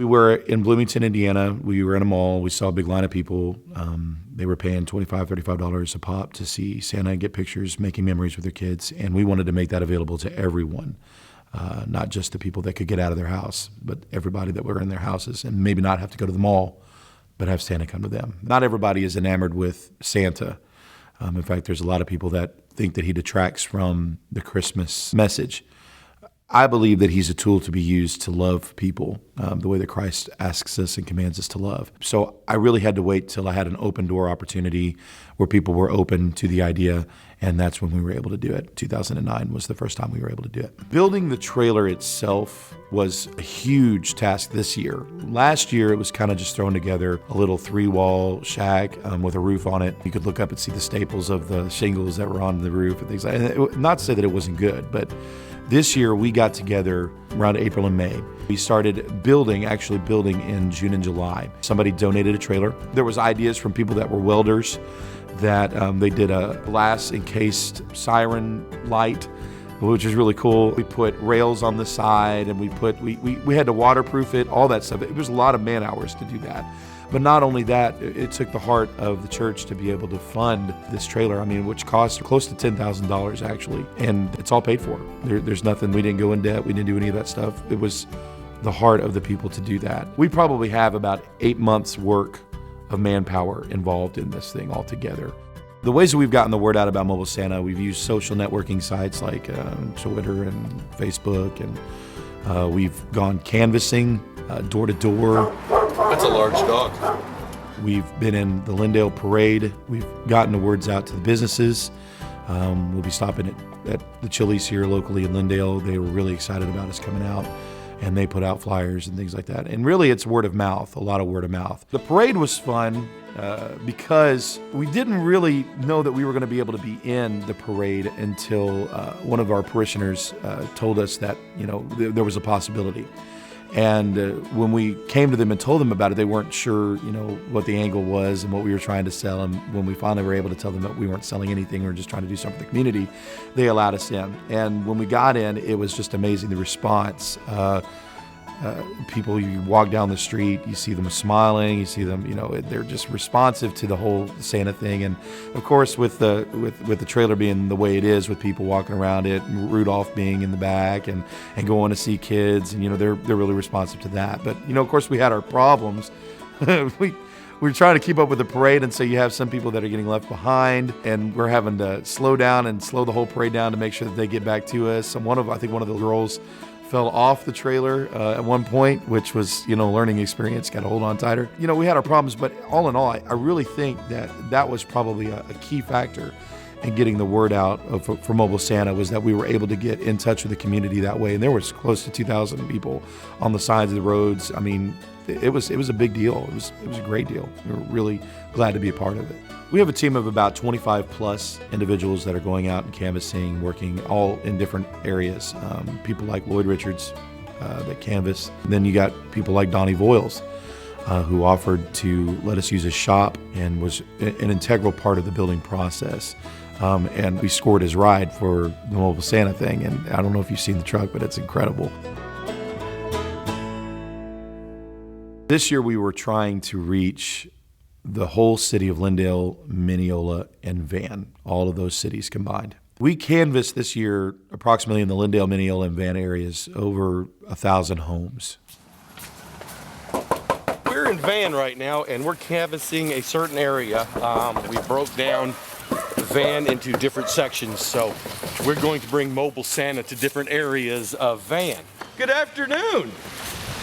were in Bloomington, Indiana. We were in a mall. We saw a big line of people. They were paying $25, $35 a pop to see Santa and get pictures, making memories with their kids. And we wanted to make that available to everyone, not just the people that could get out of their house, but everybody that were in their houses and maybe not have to go to the mall, but have Santa come to them. Not everybody is enamored with Santa. In fact, there's a lot of people that think that he detracts from the Christmas message. I believe that he's a tool to be used to love people the way that Christ asks us and commands us to love. So I really had to wait till I had an open door opportunity where people were open to the idea, and that's when we were able to do it. 2009 was the first time we were able to do it. Building the trailer itself was a huge task this year. Last year, it was kind of just throwing together a little 3-wall shack with a roof on it. You could look up and see the staples of the shingles that were on the roof and things like that. Not to say that it wasn't good, but this year we got together around April and May. We started actually building in June and July. Somebody donated a trailer. There was ideas from people that were welders that they did a glass encased siren light, which is really cool. We put rails on the side and we had to waterproof it, all that stuff. It was a lot of man hours to do that. But not only that, it took the heart of the church to be able to fund this trailer, which cost close to $10,000 actually, and it's all paid for. There's nothing, we didn't go in debt, we didn't do any of that stuff. It was the heart of the people to do that. We probably have about 8 months' work of manpower involved in this thing altogether. The ways that we've gotten the word out about Mobile Santa, we've used social networking sites like Twitter and Facebook, and we've gone canvassing door to door. That's a large dog. We've been in the Lindale Parade. We've gotten the words out to the businesses. We'll be stopping at the Chili's here locally in Lindale. They were really excited about us coming out, and they put out flyers and things like that. And really, it's word of mouth, a lot of word of mouth. The parade was fun because we didn't really know that we were going to be able to be in the parade until one of our parishioners told us that there was a possibility. And when we came to them and told them about it, they weren't sure, what the angle was and what we were trying to sell. And when we finally were able to tell them that we weren't selling anything, we were just trying to do something for the community, they allowed us in. And when we got in, it was just amazing, the response. People, you walk down the street, you see them smiling, you see them, they're just responsive to the whole Santa thing. And of course, with the trailer being the way it is, with people walking around it, and Rudolph being in the back and going to see kids, and they're really responsive to that. But of course, we had our problems. We're trying to keep up with the parade, and so you have some people that are getting left behind, and we're having to slow down and slow the whole parade down to make sure that they get back to us. And I think one of the girls fell off the trailer at one point, which was, learning experience, got to hold on tighter. We had our problems, but all in all, I really think that was probably a key factor in getting the word out for Mobile Santa, was that we were able to get in touch with the community that way. And there was close to 2,000 people on the sides of the roads. It was a big deal. It was a great deal. We were really glad to be a part of it. We have a team of about 25 plus individuals that are going out and canvassing, working all in different areas. People like Lloyd Richards that canvass. And then you got people like Donnie Voiles who offered to let us use his shop and was an integral part of the building process. And we scored his ride for the Mobile Santa thing. And I don't know if you've seen the truck, but it's incredible. This year we were trying to reach the whole city of Lindale, Mineola, and Van, all of those cities combined. We canvassed this year approximately in the Lindale, Mineola, and Van areas over 1,000 homes. We're in Van right now, and we're canvassing a certain area. We broke down Van into different sections, so we're going to bring Mobile Santa to different areas of Van. Good afternoon.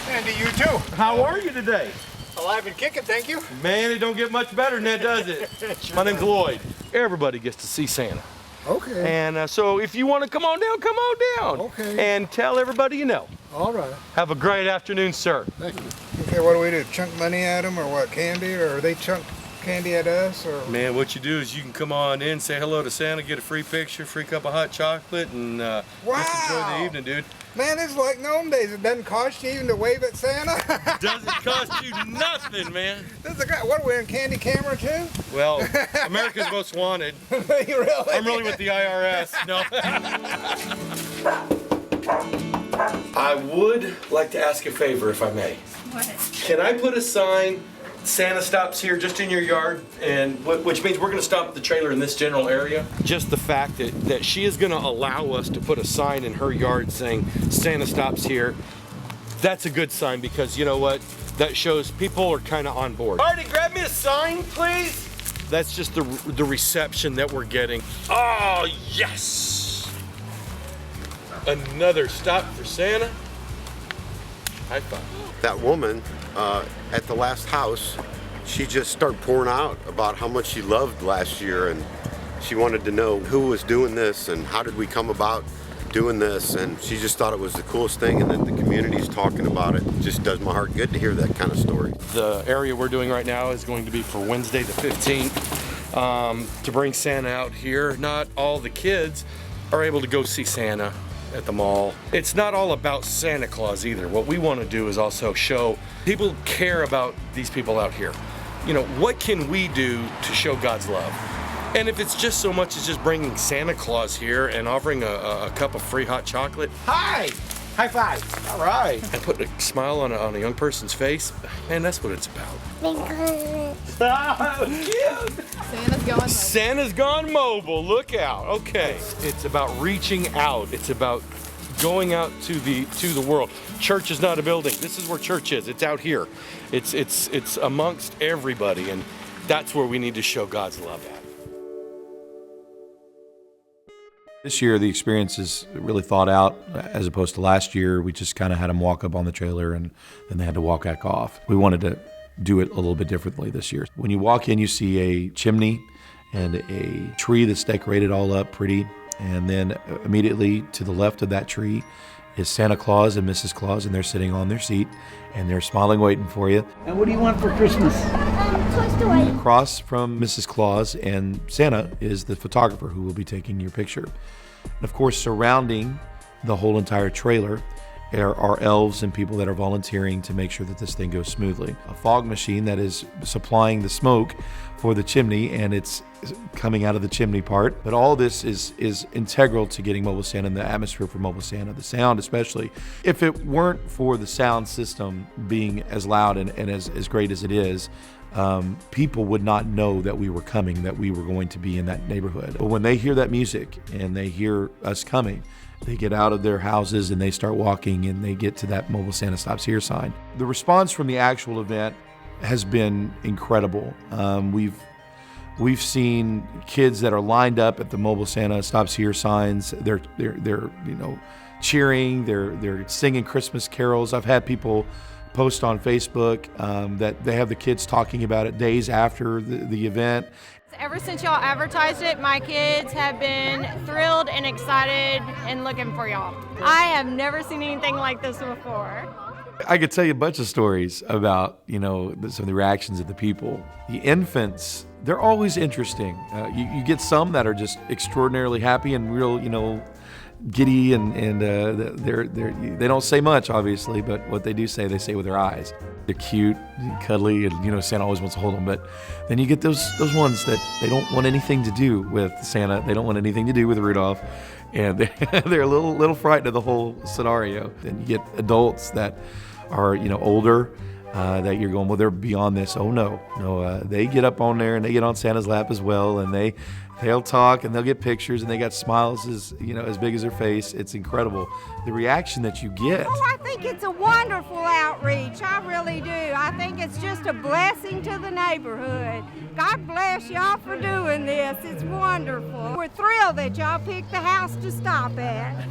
And to you too. How are you today? Alive and kicking, thank you. Man, it don't get much better than that, does it? Sure My name's does. Lloyd. Everybody gets to see Santa. Okay. And so if you want to come on down. Okay. And tell everybody you know. All right. Have a great afternoon, sir. Thank you. Okay, what do we do? Chunk money at them or what? Candy? Or they chunk candy at us? Or Man, what you do is you can come on in, say hello to Santa, get a free picture, free cup of hot chocolate, and just enjoy the evening, dude. Man, it's like gnome days. It doesn't cost you even to wave at Santa. Doesn't cost you nothing, man. This is a guy. What are we in candy camera too? Well, America's Most Wanted. Really? I'm really with the IRS. No. I would like to ask a favor, if I may. Go ahead. Can I put a sign, Santa stops here just in your yard, and which means we're gonna stop the trailer in this general area? Just the fact that she is gonna allow us to put a sign in her yard saying Santa stops here, that's a good sign, because you know what? That shows people are kind of on board. Artie, grab me a sign, please. That's just the reception that we're getting. Oh, yes! Another stop for Santa. High five. That woman at the last house, she just started pouring out about how much she loved last year, and she wanted to know who was doing this and how did we come about doing this, and she just thought it was the coolest thing, and that the community's talking about it. Just does my heart good to hear that kind of story. The area we're doing right now is going to be for Wednesday the 15th to bring Santa out here. Not all the kids are able to go see Santa at the mall. It's not all about Santa Claus either. What we want to do is also show people care about these people out here. You know, what can we do to show God's love? And if it's just so much as just bringing Santa Claus here and offering a cup of free hot chocolate. Hi! High five! All right. And put a smile on a young person's face, man, that's what it's about. Cute! Santa's going. Santa's gone mobile. Look out. Okay. It's about reaching out. It's about going out to the world. Church is not a building. This is where church is. It's out here. It's amongst everybody, and that's where we need to show God's love at. This year, the experience is really thought out as opposed to last year. We just kind of had them walk up on the trailer and then they had to walk back off. We wanted to do it a little bit differently this year. When you walk in, you see a chimney and a tree that's decorated all up pretty. And then immediately to the left of that tree is Santa Claus and Mrs. Claus, and they're sitting on their seat and they're smiling, waiting for you. And what do you want for Christmas? Across from Mrs. Claus and Santa is the photographer who will be taking your picture. And of course, surrounding the whole entire trailer are elves and people that are volunteering to make sure that this thing goes smoothly. A fog machine that is supplying the smoke for the chimney, and it's coming out of the chimney part. But all this is integral to getting Mobile Santa and the atmosphere for Mobile Santa, the sound especially. If it weren't for the sound system being as loud and as great as it is, people would not know that we were coming, that we were going to be in that neighborhood. But when they hear that music and they hear us coming, they get out of their houses and they start walking and they get to that Mobile Santa Stops Here sign. The response from the actual event has been incredible. We've seen kids that are lined up at the Mobile Santa Stops Here signs. They're cheering. They're singing Christmas carols. I've had people post on Facebook that they have the kids talking about it days after the event. Ever since y'all advertised it, my kids have been thrilled and excited and looking for y'all. I have never seen anything like this before. I could tell you a bunch of stories about, some of the reactions of the people. The infants, they're always interesting. You get some that are just extraordinarily happy and real, giddy, and they don't say much, obviously, but what they do say, they say with their eyes. They're cute, cuddly, and Santa always wants to hold them. But then you get those ones that they don't want anything to do with Santa. They don't want anything to do with Rudolph, and they're a little frightened of the whole scenario. Then you get adults that are older. That you're going, well, they're beyond this. Oh no, they get up on there and they get on Santa's lap as well, and they'll talk and they'll get pictures, and they got smiles as big as their face. It's incredible the reaction that you get. Oh, I think it's a wonderful outreach. I really do. I think it's just a blessing to the neighborhood. God bless y'all for doing this. It's wonderful. We're thrilled that y'all picked the house to stop at.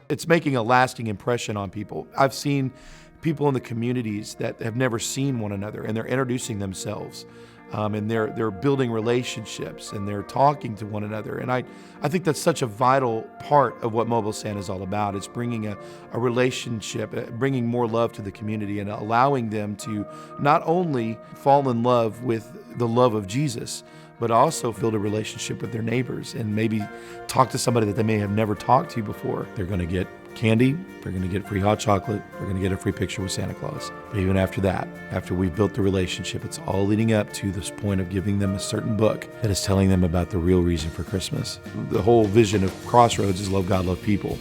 It's making a lasting impression on people. I've seen people in the communities that have never seen one another, and they're introducing themselves, and they're building relationships, and they're talking to one another. And I think that's such a vital part of what Mobile Santa is all about. It's bringing a relationship, bringing more love to the community, and allowing them to not only fall in love with the love of Jesus, but also build a relationship with their neighbors and maybe talk to somebody that they may have never talked to before. They're going to get candy, they're going to get free hot chocolate, they're going to get a free picture with Santa Claus. But even after that, after we've built the relationship, it's all leading up to this point of giving them a certain book that is telling them about the real reason for Christmas. The whole vision of Crossroads is love God, love people.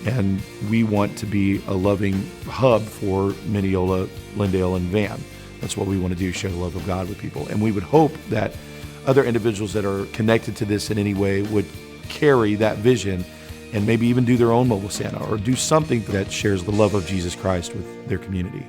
And we want to be a loving hub for Mineola, Lindale, and Van. That's what we want to do, share the love of God with people. And we would hope that other individuals that are connected to this in any way would carry that vision and maybe even do their own mobile Santa or do something that shares the love of Jesus Christ with their community.